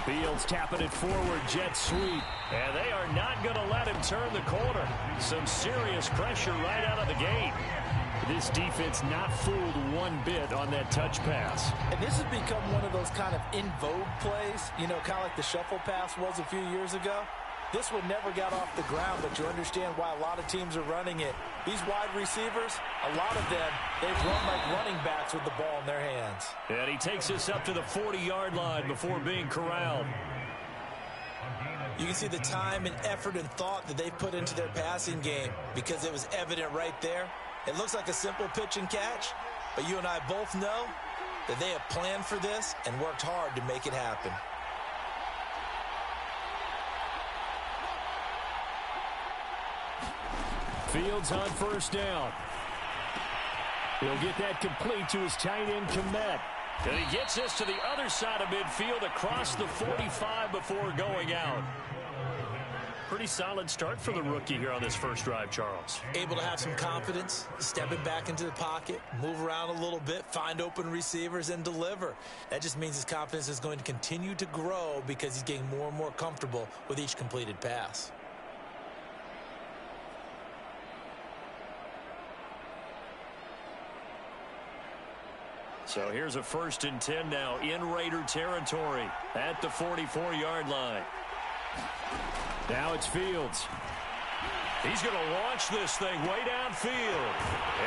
Fields tapping it forward, jet sweep. And they are not going to let him turn the corner. Some serious pressure right out of the gate. This defense not fooled one bit on that touch pass. And this has become one of those kind of in vogue plays, you know, kind of like the shuffle pass was a few years ago. This one never got off the ground, but you understand why a lot of teams are running it. These wide receivers, a lot of them, they've run like running backs with the ball in their hands. And he takes us up to the 40-yard line before being corralled. You can see the time and effort and thought that they've put into their passing game because it was evident right there. It looks like a simple pitch and catch, but you and I both know that they have planned for this and worked hard to make it happen. Fields on first down. He'll get that complete to his tight end, Komet. And he gets this to the other side of midfield across the 45 before going out. Pretty solid start for the rookie here on this first drive, Charles. Able to have some confidence, stepping back into the pocket, move around a little bit, find open receivers, and deliver. That just means his confidence is going to continue to grow because he's getting more and more comfortable with each completed pass. So here's a 1st and 10 now in Raider territory at the 44-yard line. Now it's Fields. He's going to launch this thing way downfield.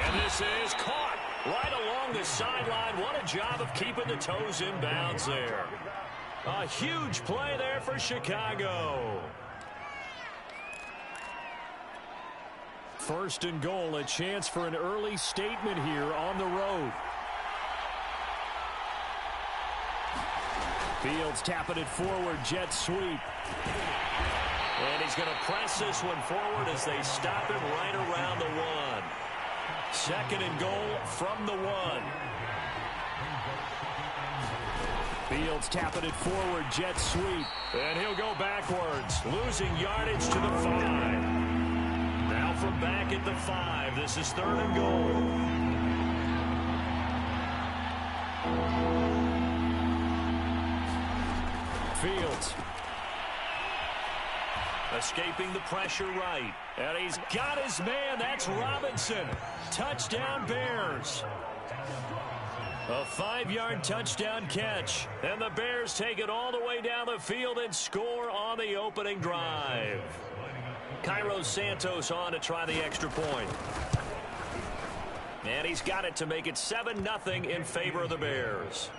And this is caught right along the sideline. What a job of keeping the toes in bounds there. A huge play there for Chicago. 1st and goal, a chance for an early statement here on the road. Fields tapping it forward, jet sweep. And he's going to press this one forward as they stop him right around the 1. 2nd and goal from the 1. Fields tapping it forward, jet sweep. And he'll go backwards, losing yardage to the 5. Now from back at the 5, this is 3rd and goal. Fields escaping the pressure right. And he's got his man. That's Robinson. Touchdown, Bears. A 5-yard touchdown catch. And the Bears take it all the way down the field and score on the opening drive. Cairo Santos on to try the extra point. And he's got it to make it 7-0 in favor of the Bears.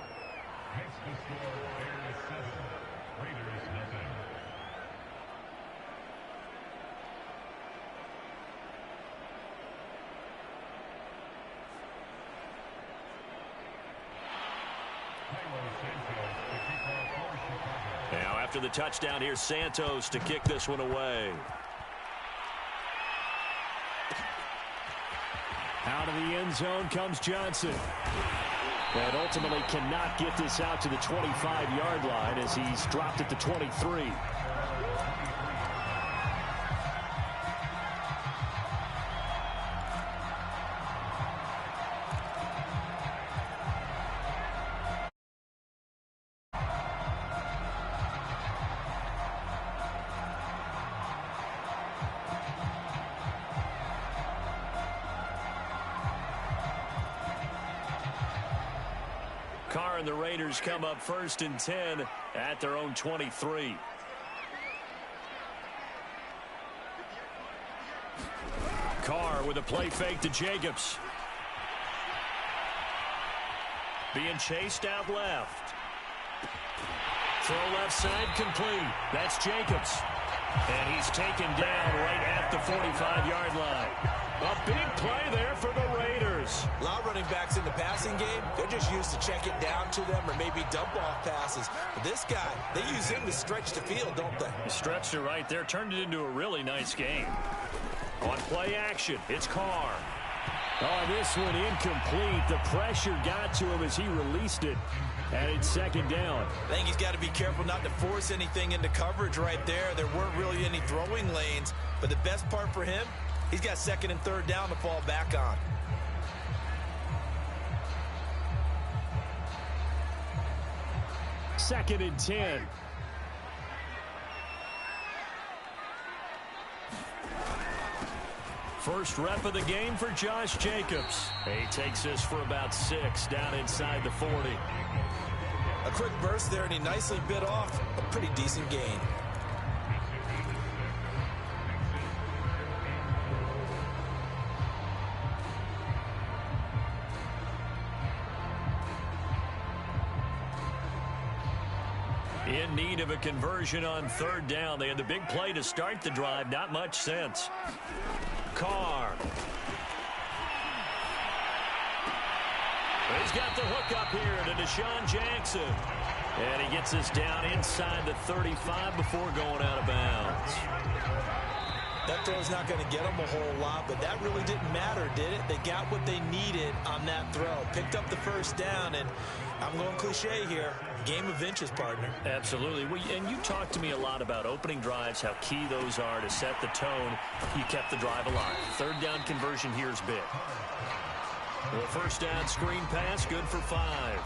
Now after the touchdown, here's Santos to kick this one away. Out of the end zone comes Johnson. And ultimately cannot get this out to the 25-yard line as he's dropped at the 23. Carr and the Raiders come up 1st and 10 at their own 23. Carr with a play fake to Jacobs. Being chased out left. Throw left side complete. That's Jacobs. And he's taken down right at the 45-yard line. A big play there for the Raiders. A lot of running backs in the passing game, they're just used to check it down to them or maybe dump off passes. But this guy, they use him to stretch the field, don't they? He stretched it right there, turned it into a really nice game. On play action, it's Carr. Oh, this one incomplete. The pressure got to him as he released it. And it's 2nd down. I think he's got to be careful not to force anything into coverage right there. There weren't really any throwing lanes. But the best part for him, he's got 2nd and 3rd down to fall back on. Second and 10. First rep of the game for Josh Jacobs. He takes this for about 6 down inside the 40. A quick burst there, and he nicely bit off a pretty decent gain. In need of a conversion on 3rd down. They had the big play to start the drive. Not much sense. Carr. He's got the hook up here to Deshaun Jackson. And he gets this down inside the 35 before going out of bounds. That throw's not going to get them a whole lot, but that really didn't matter, did it? They got what they needed on that throw. Picked up the 1st down, and I'm going cliche here. Game of inches, partner. Absolutely. And you talked to me a lot about opening drives, how key those are to set the tone. You kept the drive alive. 3rd down conversion here is big. The 1st down screen pass, good for 5.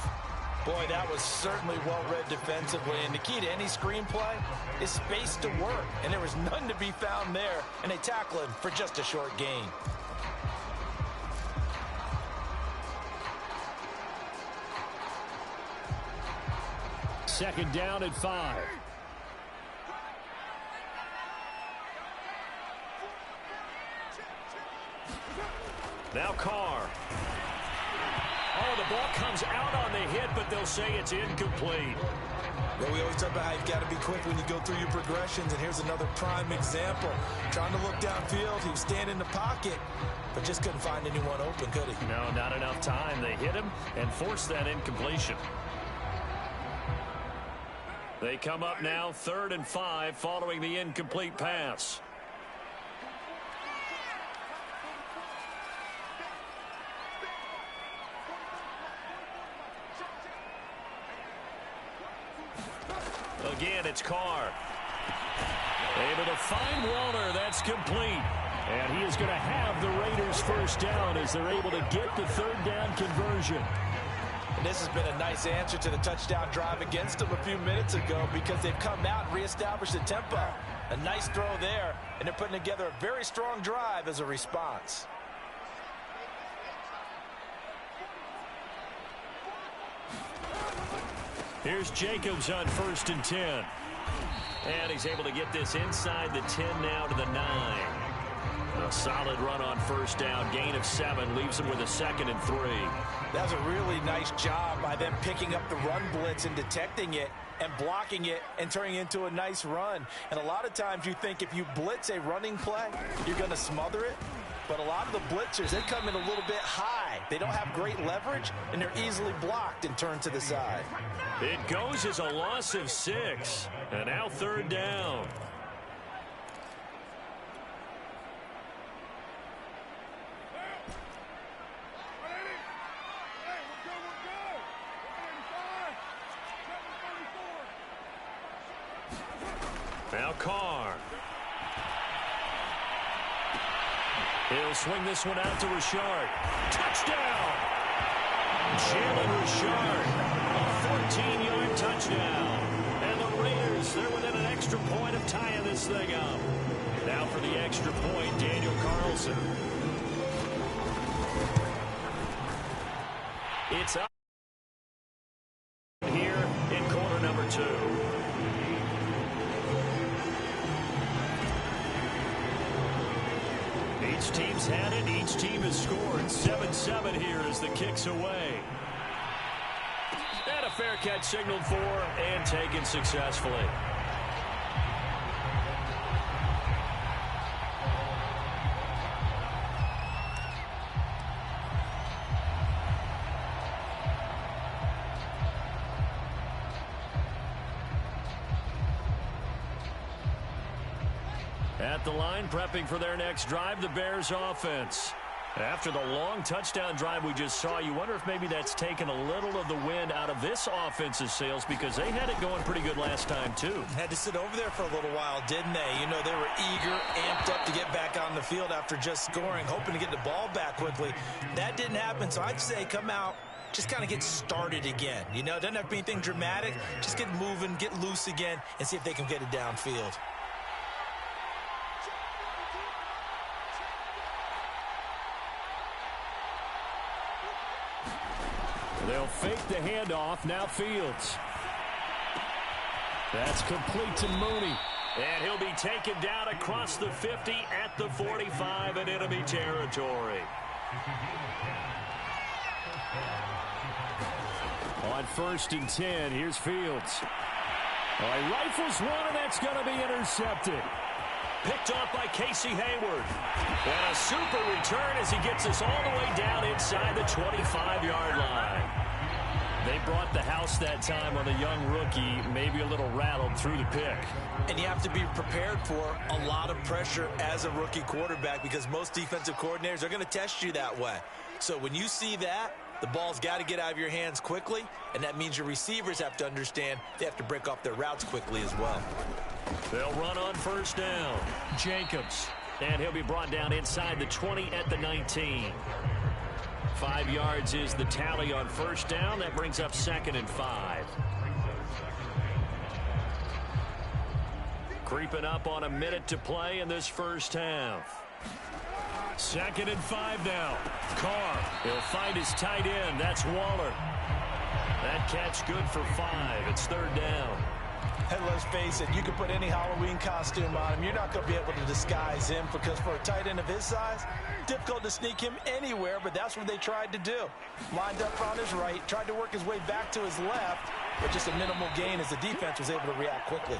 Boy, that was certainly well-read defensively, and the key to any screenplay is space to work, and there was none to be found there, and they tackle him for just a short gain. Second down at 5. Now Carr. Oh, the ball comes out on the hit, but they'll say it's incomplete. Well, we always talk about how you've got to be quick when you go through your progressions, and here's another prime example. Trying to look downfield, he was standing in the pocket, but just couldn't find anyone open, could he? No, not enough time. They hit him and forced that incompletion. They come up now 3rd and 5 following the incomplete pass. Again, it's Carr. Able to find Waller. That's complete. And he is going to have the Raiders 1st down as they're able to get the 3rd down conversion. And this has been a nice answer to the touchdown drive against them a few minutes ago because they've come out and reestablished the tempo. A nice throw there, and they're putting together a very strong drive as a response. Here's Jacobs on 1st and 10. And he's able to get this inside the 10 now to the 9. A solid run on 1st down. Gain of 7 leaves him with a 2nd and 3. That was a really nice job by them picking up the run blitz and detecting it and blocking it and turning it into a nice run. And a lot of times you think if you blitz a running play, you're going to smother it. But a lot of the blitzers, they come in a little bit high. They don't have great leverage, and they're easily blocked and turned to the side. It goes as a loss of 6. And now 3rd down. Now Carr. He'll swing this one out to Richard. Touchdown! Jalen Richard. A 14-yard touchdown. And the Raiders, they're within an extra point of tying this thing up. Now for the extra point, Daniel Carlson. It's up here in quarter number 2. Each team's had it. Each team has scored. 7-7 here as the kick's away. And a fair catch signaled for and taken successfully. At the line, prepping for their next drive, the Bears offense. After the long touchdown drive we just saw, you wonder if maybe that's taken a little of the wind out of this offense's sails because they had it going pretty good last time, too. Had to sit over there for a little while, didn't they? You know, they were eager, amped up to get back on the field after just scoring, hoping to get the ball back quickly. That didn't happen, so I'd say come out, just kind of get started again. You know, doesn't have to be anything dramatic. Just get moving, get loose again, and see if they can get it downfield. They'll fake the handoff. Now Fields. That's complete to Mooney. And he'll be taken down across the 50 at the 45 in enemy territory. On 1st and 10, here's Fields. He rifles one, and that's going to be intercepted. Picked off by Casey Hayward. And a super return as he gets us all the way down inside the 25-yard line. They brought the house that time on the young rookie, maybe a little rattled through the pick. And you have to be prepared for a lot of pressure as a rookie quarterback because most defensive coordinators are going to test you that way. So when you see that, the ball's got to get out of your hands quickly, and that means your receivers have to understand they have to break off their routes quickly as well. They'll run on 1st down. Jacobs. And he'll be brought down inside the 20 at the 19. 5 yards is the tally on 1st down. That brings up 2nd and 5. Creeping up on a minute to play in this first half. 2nd and 5 now. Carr. He'll find his tight end. That's Waller. That catch good for 5. It's 3rd down. And let's face it, you can put any Halloween costume on him. You're not going to be able to disguise him because for a tight end of his size, difficult to sneak him anywhere, but that's what they tried to do. Lined up on his right, tried to work his way back to his left, but just a minimal gain as the defense was able to react quickly.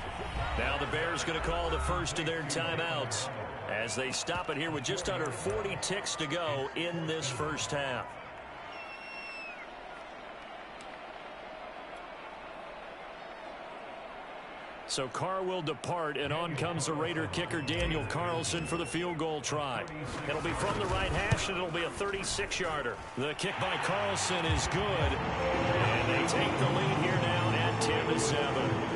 Now the Bears going to call the first of their timeouts as they stop it here with just under 40 ticks to go in this first half. So Carr will depart, and on comes the Raider kicker Daniel Carlson for the field goal try. It'll be from the right hash, and it'll be a 36-yarder. The kick by Carlson is good, and they take the lead here now at 10-7.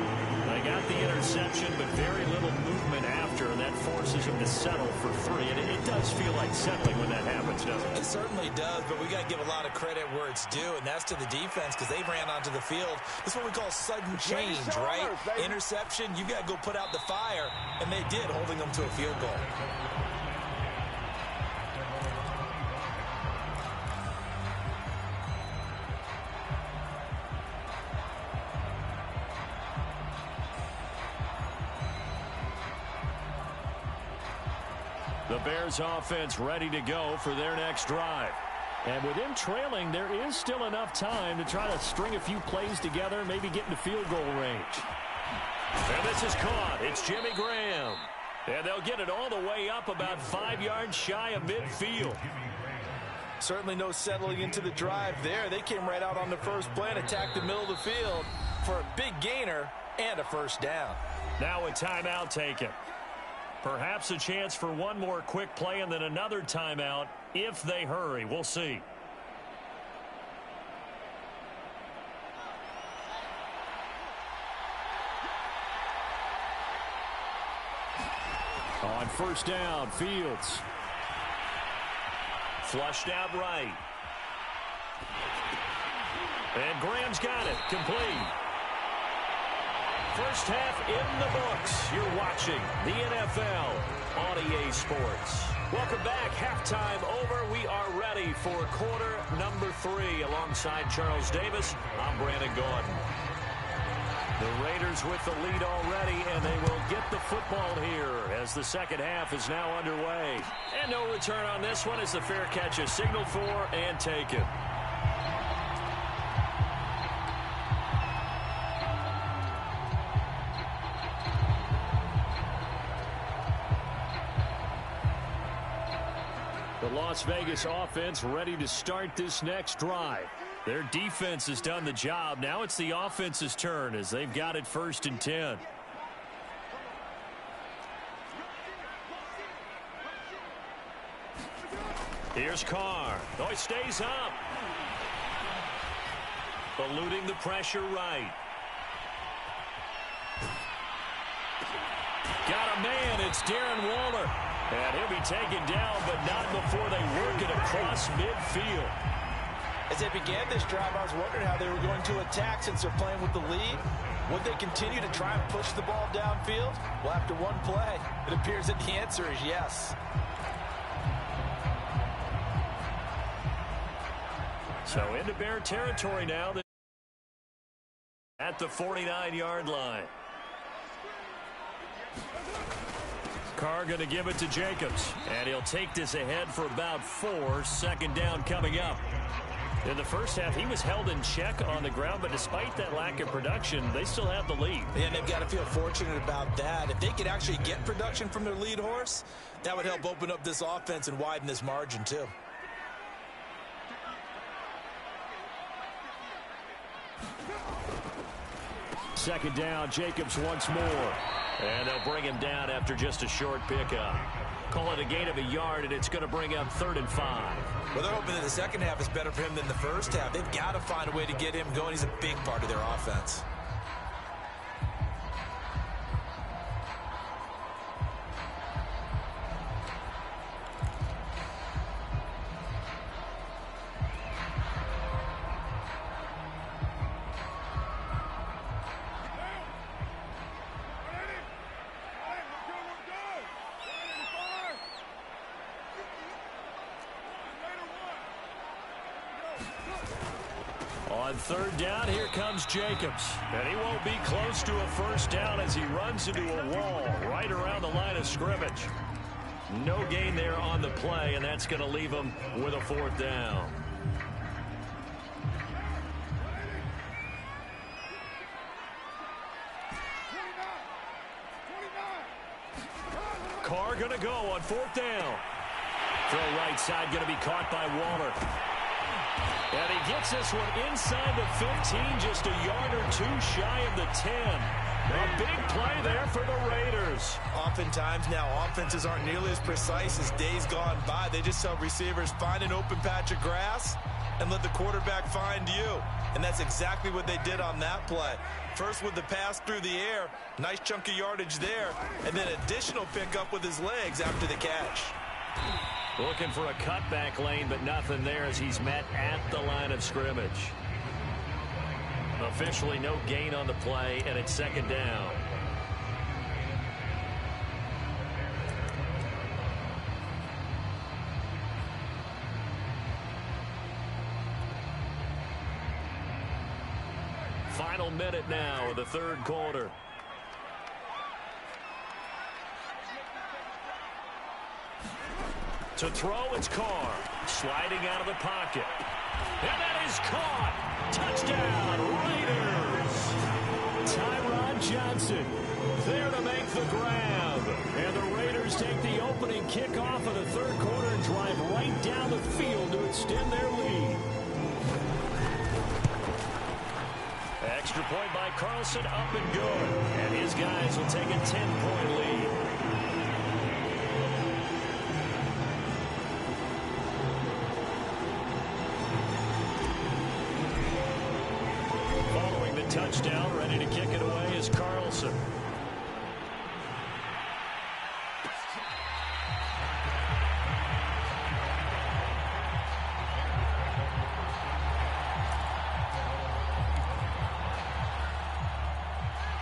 They got the interception, but very little movement after, and that forces them to settle for 3. And it does feel like settling when that happens, doesn't it? It certainly does, but we got to give a lot of credit where it's due, and that's to the defense because they ran onto the field. This is what we call sudden change, right? Interception, you got to go put out the fire, and they did, holding them to a field goal. The Bears offense ready to go for their next drive. And with them trailing, there is still enough time to try to string a few plays together, maybe get into field goal range. And this is caught. It's Jimmy Graham. And they'll get it all the way up about 5 yards shy of midfield. Certainly no settling into the drive there. They came right out on the first play and attacked the middle of the field for a big gainer and a first down. Now a timeout taken. Perhaps a chance for one more quick play and then another timeout if they hurry. We'll see. On 1st down, Fields. Flushed out right. And Graham's got it. Complete. First half in the books. You're watching the NFL on EA Sports. Welcome back. Halftime over. We are ready for quarter number 3 alongside Charles Davis. I'm Brandon Gordon. The Raiders with the lead already, and they will get the football here as the second half is now underway. And no return on this one as the fair catch is signaled for and taken. The Las Vegas offense ready to start this next drive. Their defense has done the job. Now it's the offense's turn as they've got it 1st and 10. Here's Carr. Oh, he stays up. Eluding the pressure right. Got a man. It's Darren Waller. And he'll be taken down, but not before they work it across midfield. As they began this drive, I was wondering how they were going to attack since they're playing with the lead. Would they continue to try and push the ball downfield? Well, after one play, it appears that the answer is yes. So into Bear territory now at the 49-yard line. Carr going to give it to Jacobs. And he'll take this ahead for about 4. Second down coming up. In the first half, he was held in check on the ground, but despite that lack of production, they still have the lead. And they've got to feel fortunate about that. If they could actually get production from their lead horse, that would help open up this offense and widen this margin too. Second down, Jacobs once more. And they'll bring him down after just a short pickup. Call it a gain of a yard, and it's going to bring up 3rd and 5. Well, they're hoping that the second half is better for him than the first half. They've got to find a way to get him going. He's a big part of their offense. On 3rd down, here comes Jacobs. And he won't be close to a first down as he runs into a wall right around the line of scrimmage. No gain there on the play, and that's going to leave him with a 4th down. Carr going to go on 4th down. Throw right side going to be caught by Waller. And he gets this one inside the 15, just a yard or 2 shy of the 10. A big play there for the Raiders. Oftentimes now, offenses aren't nearly as precise as days gone by. They just tell receivers, find an open patch of grass and let the quarterback find you. And that's exactly what they did on that play. First with the pass through the air, nice chunk of yardage there, and then additional pickup with his legs after the catch. Looking for a cutback lane, but nothing there as he's met at the line of scrimmage. Officially no gain on the play, and it's 2nd down. Final minute now of the 3rd quarter. To throw, it's Carr. Sliding out of the pocket. And that is caught. Touchdown, Raiders. Tyron Johnson there to make the grab. And the Raiders take the opening kickoff of the 3rd quarter and drive right down the field to extend their lead. Extra point by Carlson, up and good. And his guys will take a 10-point lead. Touchdown, ready to kick it away is Carlson.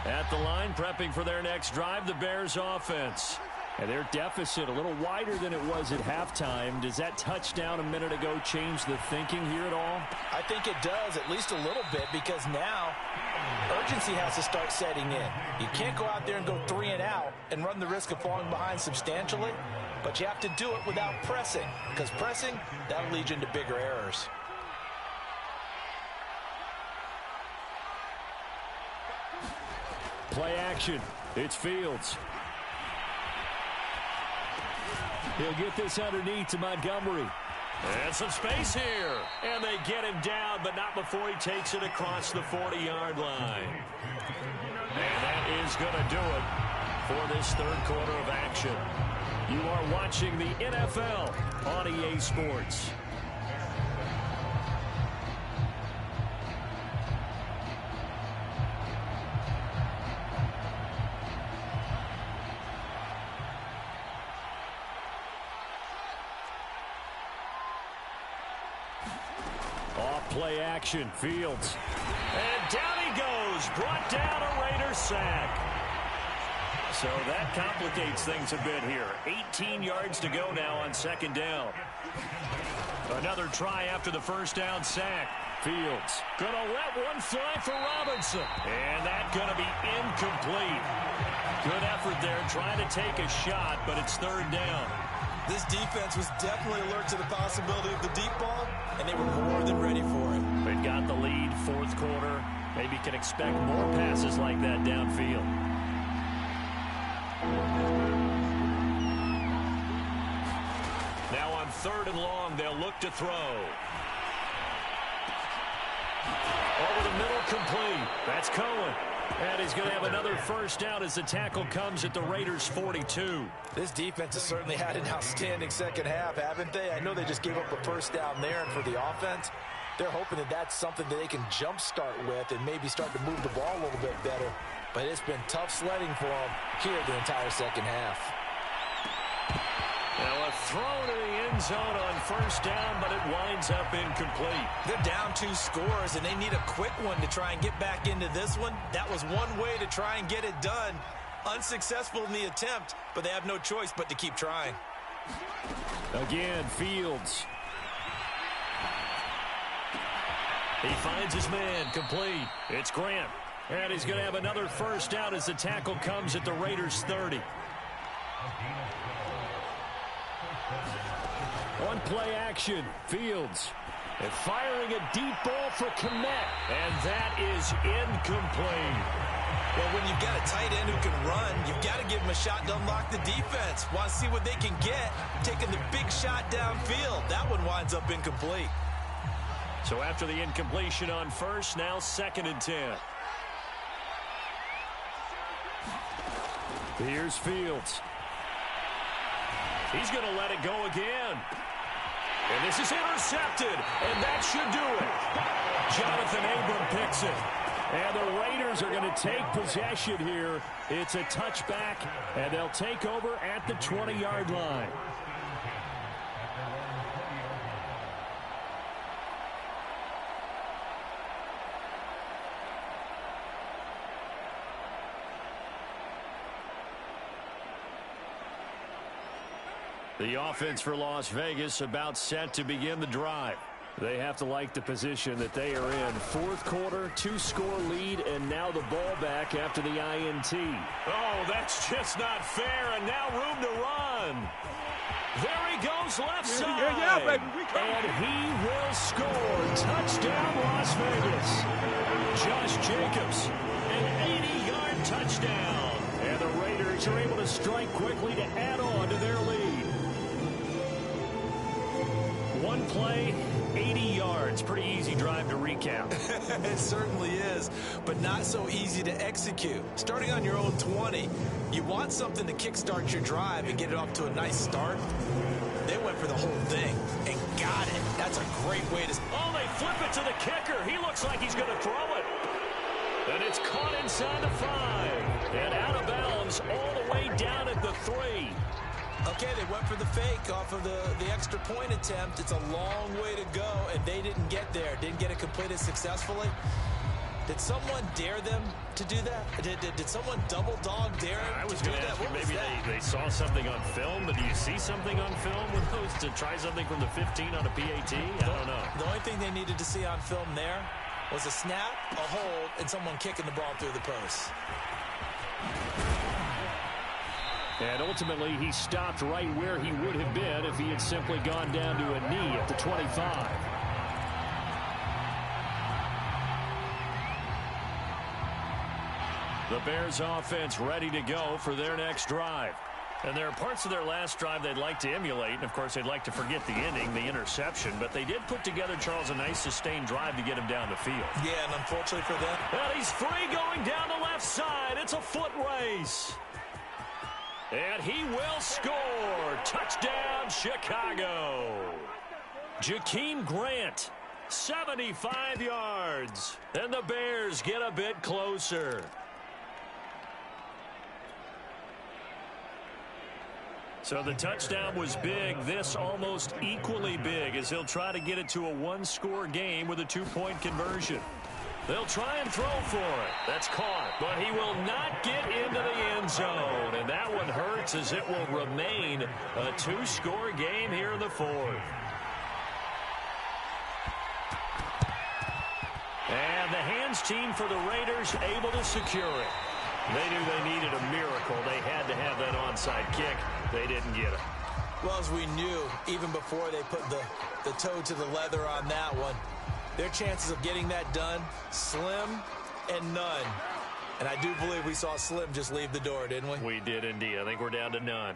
At the line, prepping for their next drive, the Bears offense. And their deficit a little wider than it was at halftime. Does that touchdown a minute ago change the thinking here at all? I think it does, at least a little bit, because now urgency has to start setting in. You can't go out there and go 3 and out and run the risk of falling behind substantially, but you have to do it without pressing, because pressing, that'll lead you into bigger errors. Play action. It's Fields. He'll get this underneath to Montgomery. And some space here. And they get him down, but not before he takes it across the 40-yard line. And that is going to do it for this 3rd quarter of action. You are watching the NFL on EA Sports. Play action, Fields. And down he goes, brought down a Raider sack. So that complicates things a bit here. 18 yards to go now on second down. Another try after the first down sack. Fields gonna let one fly for Robinson. And that's gonna be incomplete. Good effort there trying to take a shot, but it's third down. This defense was definitely alert to the possibility of the deep ball, and they were more than ready for it. They got the lead, fourth quarter. Maybe can expect more passes like that downfield. Now on third and long, they'll look to throw. Over the middle, complete. That's Cohen. And he's going to have another first down as the tackle comes at the Raiders' 42. This defense has certainly had an outstanding second half, haven't they? I know they just gave up a first down there, and for the offense, they're hoping that that's something that they can jumpstart with and maybe start to move the ball a little bit better. But it's been tough sledding for them here the entire second half. Now a throw to the end zone on first down, but it winds up incomplete. They're down 2 scores, and they need a quick one to try and get back into this one. That was one way to try and get it done. Unsuccessful in the attempt, but they have no choice but to keep trying. Again, Fields. He finds his man, complete. It's Grant. And he's going to have another first down as the tackle comes at the Raiders' 30. One play action, Fields. And firing a deep ball for Kmet. And that is incomplete. Well, when you've got a tight end who can run, you've got to give him a shot to unlock the defense. Want to see what they can get, taking the big shot downfield. That one winds up incomplete. So after the incompletion on first, now second and 10. Here's Fields. He's going to let it go again. And this is intercepted, and that should do it. Jonathan Abram picks it. And the Raiders are going to take possession here. It's a touchback, and they'll take over at the 20-yard line. The offense for Las Vegas about set to begin the drive. They have to like the position that they are in. Fourth quarter, 2-score lead, and now the ball back after the INT. Oh, that's just not fair, and now room to run. There he goes left side. Yeah, baby. And he will score. Touchdown, Las Vegas. Josh Jacobs, an 80-yard touchdown. And the Raiders are able to strike quickly to add on to their lead. One play, 80 yards. Pretty easy drive to recap. It certainly is, but not so easy to execute. Starting on your own 20, you want something to kickstart your drive and get it off to a nice start. They went for the whole thing and got it. That's a great way to... Oh, they flip it to the kicker. He looks like he's going to throw it. And it's caught inside the 5. And out of bounds all the way down at the 3. Okay, they went for the fake off of the extra point attempt. It's a long way to go, and they didn't get there. Didn't get it completed successfully. Did someone dare them to do that? Did someone double dog dare them I was to do going to that? ask you, maybe they saw something on film, but do you see something on film with those to try something from the 15 on a PAT? I don't know. The only thing they needed to see on film there was a snap, a hold, and someone kicking the ball through the post. And ultimately, he stopped right where he would have been if he had simply gone down to a knee at the 25. The Bears offense ready to go for their next drive. And there are parts of their last drive they'd like to emulate. And, of course, they'd like to forget the ending, the interception. But they did put together, Charles, a nice sustained drive to get him down the field. Yeah, and unfortunately for them. And he's free going down the left side. It's a foot race. And he will score. Touchdown, Chicago. Jakeem Grant, 75 yards. And the Bears get a bit closer. So the touchdown was big. This almost equally big as he'll try to get it to a one-score game with a two-point conversion. They'll try and throw for it. That's caught, but he will not get into the end end zone. And that one hurts as it will remain a two-score game here in the fourth. And the hands team for the Raiders able to secure it. They knew they needed a miracle. They had to have that onside kick. They didn't get it. Well, as we knew, even before they put the toe to the leather on that one, their chances of getting that done, slim and none. And I do believe we saw Slim just leave the door, didn't we? We did indeed. I think we're down to none.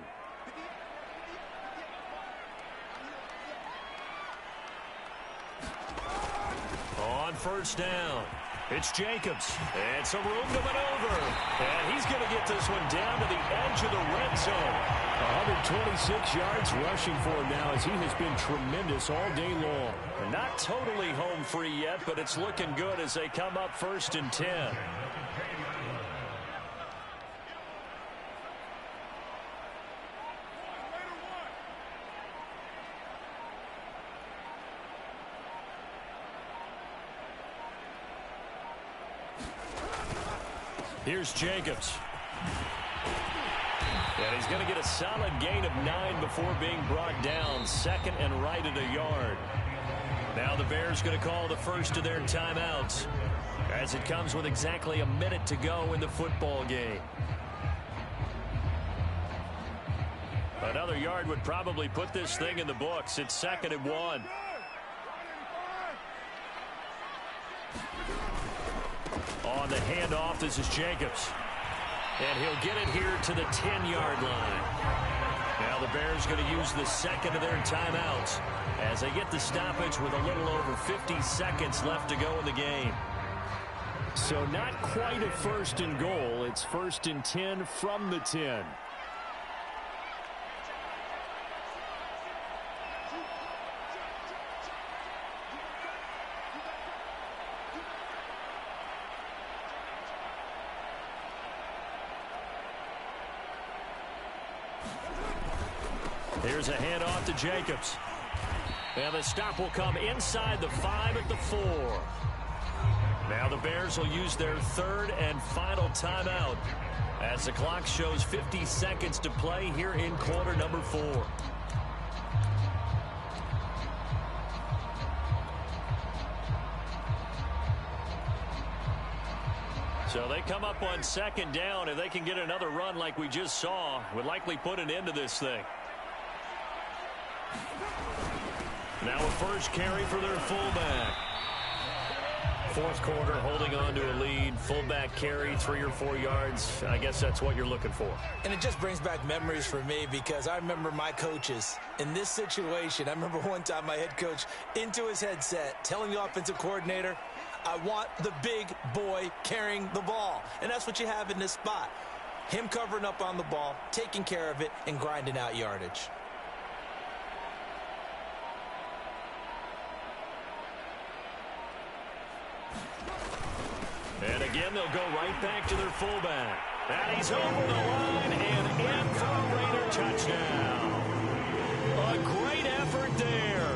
On first down, it's Jacobs. And some room to maneuver. And he's going to get this one down to the edge of the red zone. 126 yards rushing for him now as he has been tremendous all day long. And not totally home free yet, but it's looking good as they come up 1st and 10. Here's Jacobs. And he's going to get a solid gain of 9 before being brought down. 2nd and right at a yard. Now the Bears going to call the first of their timeouts as it comes with exactly a minute to go in the football game. Another yard would probably put this thing in the books. It's 2nd and 1. On the handoff, this is Jacobs. And he'll get it here to the 10-yard line. Now the Bears going to use the second of their timeouts as they get the stoppage with a little over 50 seconds left to go in the game. So not quite a 1st and goal. It's 1st and 10 from the 10. Here's a handoff to Jacobs. And the stop will come inside the 5 at the 4. Now the Bears will use their 3rd and final timeout as the clock shows 50 seconds to play here in quarter number 4. So they come up on 2nd down. If they can get another run like we just saw, would likely put an end to this thing. Now a first carry for their fullback. 4th quarter, holding on to a lead. Fullback carry, 3 or 4 yards. I guess that's what you're looking for. And it just brings back memories for me because I remember my coaches in this situation. I remember one time my head coach into his headset telling the offensive coordinator, I want the big boy carrying the ball. And that's what you have in this spot. Him covering up on the ball, taking care of it, and grinding out yardage. And again, they'll go right back to their fullback. And he's over the line and in for a Raider touchdown. A great effort there.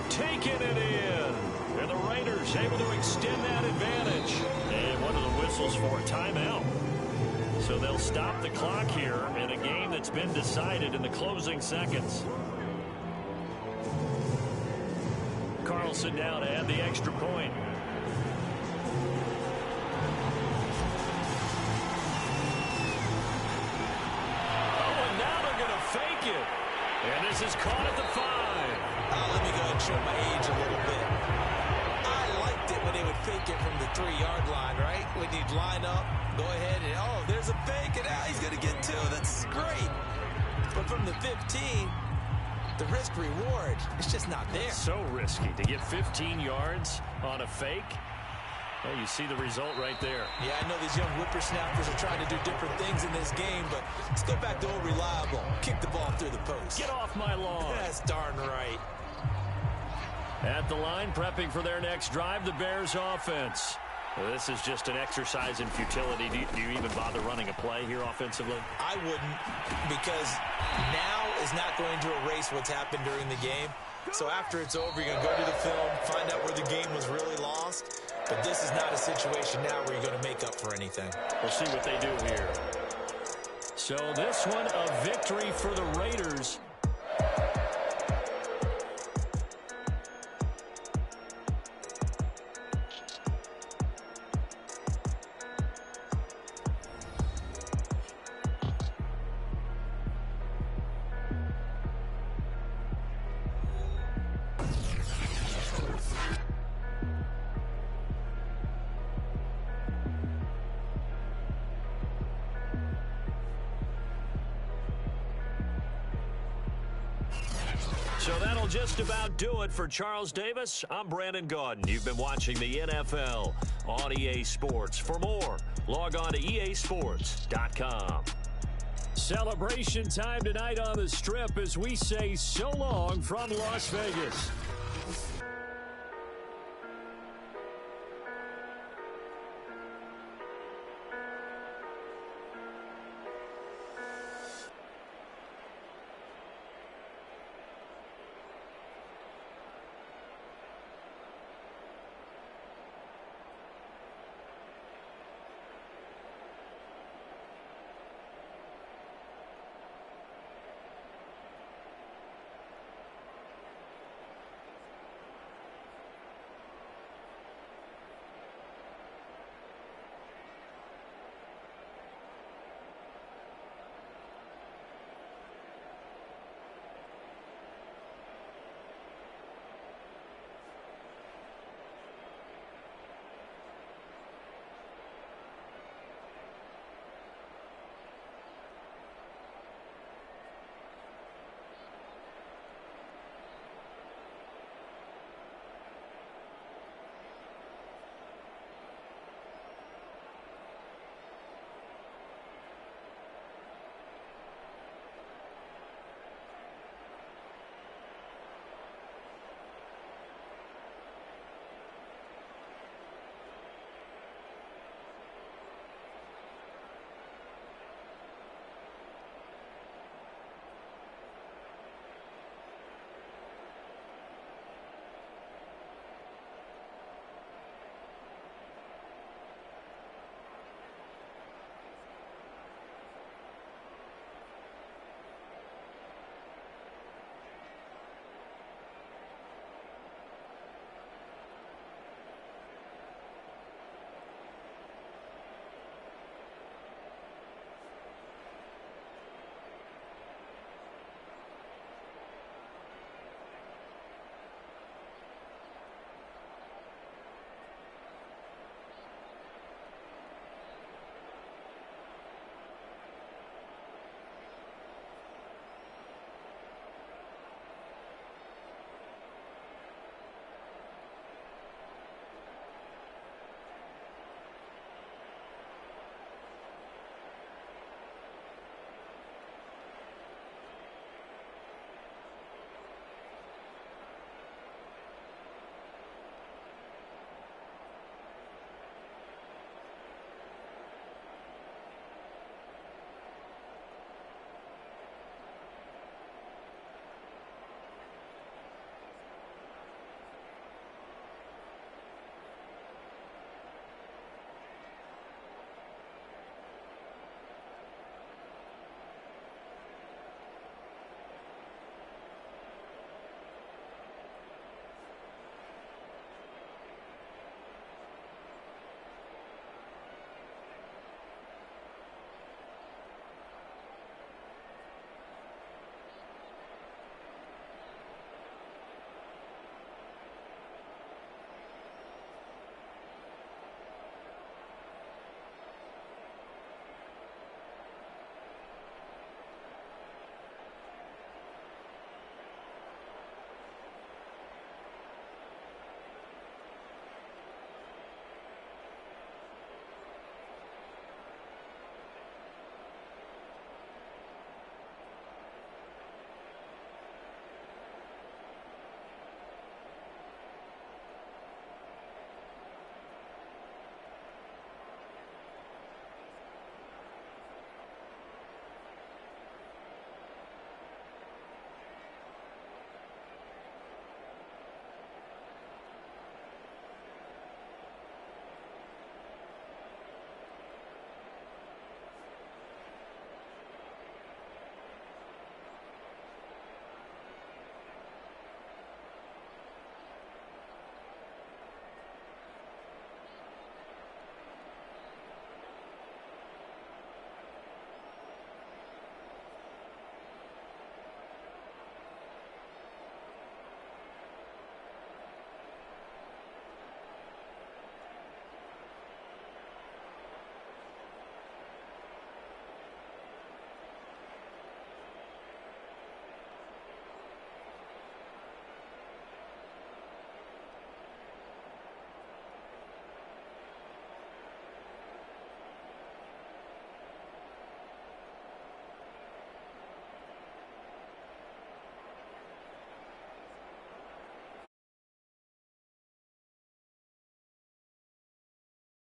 Taking it in. And the Raiders able to extend that advantage. And one of the whistles for a timeout. So they'll stop the clock here in a game that's been decided in the closing seconds. Carlson down to add the extra point. Fake it. And this is caught at the 5. Let me go ahead and show my age a little bit. I liked it when they would fake it from the 3-yard line, right? When you'd line up, go ahead and, oh, there's a fake, and now he's going to get 2. That's great. But from the 15, the risk-reward, it's just not there. So risky to get 15 yards on a fake. Well, you see the result right there. Yeah, I know these young whippersnappers are trying to do different things in this game, but let's go back to old reliable. Kick the ball through the post. Get off my lawn. That's darn right. At the line, prepping for their next drive, the Bears offense. Well, this is just an exercise in futility. Do you even bother running a play here offensively? I wouldn't, because now is not going to erase what's happened during the game. So after it's over, you're going to go to the film, find out where the game was really lost. But this is not a situation now where you're going to make up for anything. We'll see what they do here. So this one a victory for the Raiders. So that'll just about do it for Charles Davis. I'm Brandon Gaudin. You've been watching the NFL on EA Sports. For more, log on to easports.com. Celebration time tonight on the Strip as we say so long from Las Vegas.